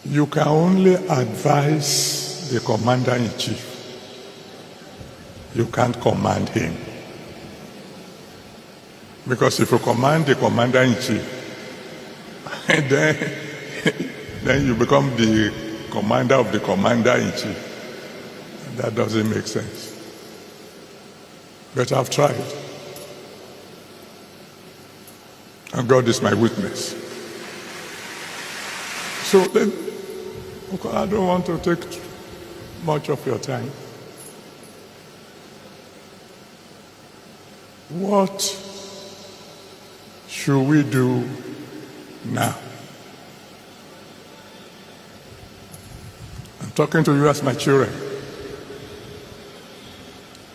You can only advise the commander-in-chief. You can't command him. Because if you command the commander-in-chief, then you become the commander of the commander-in-chief. That doesn't make sense. But I've tried. And God is my witness. So then, I don't want to take much of your time. What should we do now? I'm talking to you as my children.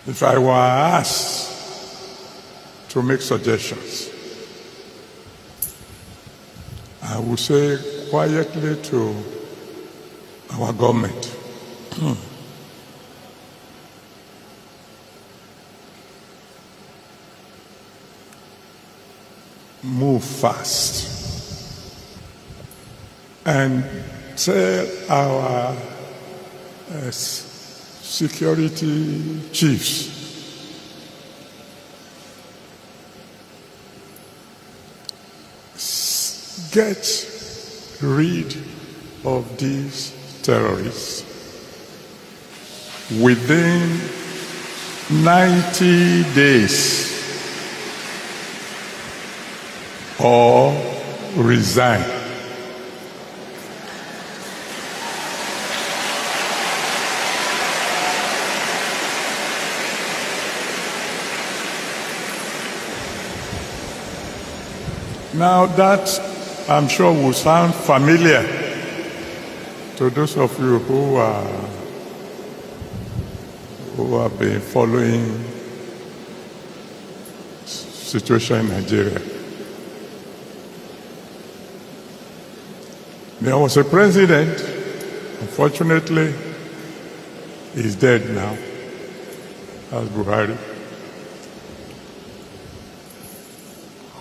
If I were asked to make suggestions, I would say quietly to our government, move fast and tell our security chiefs get rid of these terrorists within 90 days or resign. Now that, I'm sure, will sound familiar to those of you who have been following situation in Nigeria. There was a president, unfortunately, he's dead now, that's Buhari,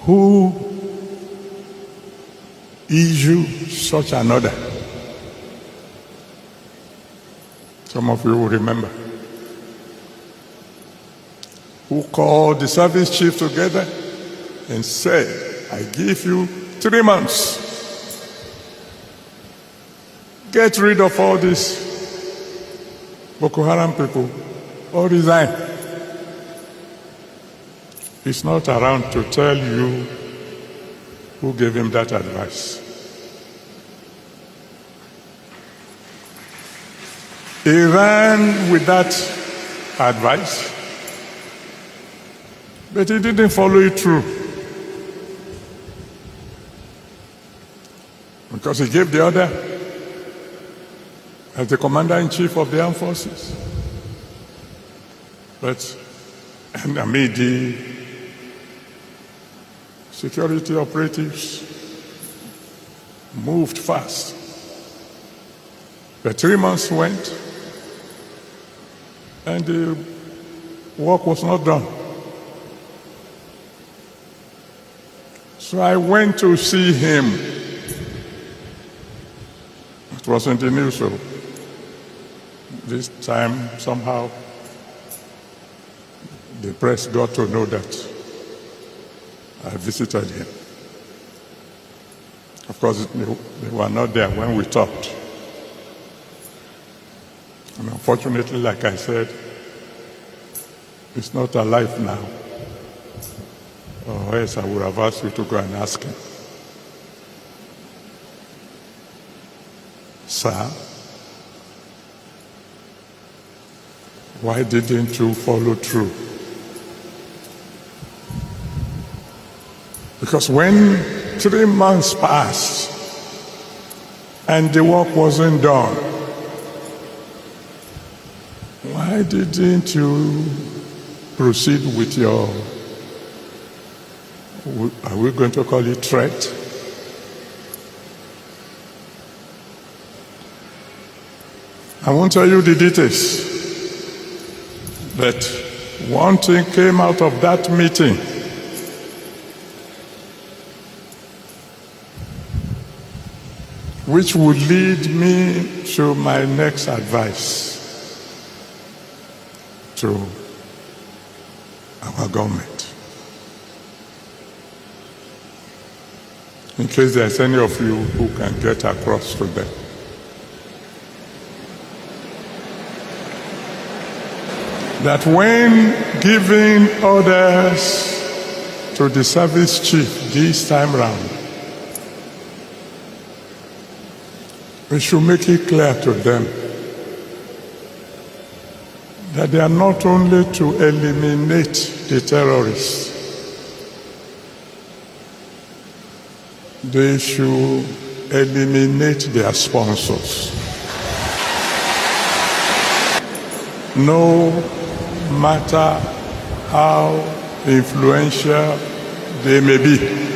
who issued such an order. Some of you will remember. Who called the service chief together and said, I give you 3 months. Get rid of all these Boko Haram people or resign. He's not around to tell you who gave him that advice. He ran with that advice, but he didn't follow it through. Because he gave the order as the commander-in-chief of the armed forces. But, the security operatives moved fast. But 3 months went, and the work was not done. So I went to see him. It was in the news, so this time somehow the press got to know that I visited him. Of course, they were not there when we talked. And unfortunately, like I said, he's not alive now. Or else I would have asked you to go and ask him. Sir, why didn't you follow through? Because when 3 months passed and the work wasn't done, why didn't you proceed with your, are we going to call it threat? I won't tell you the details, but one thing came out of that meeting. which would lead me to my next advice to our government. In case there's any of you who can get across to them. That when giving orders to the service chief this time round, we should make it clear to them that they are not only to eliminate the terrorists, they should eliminate their sponsors. No matter how influential they may be.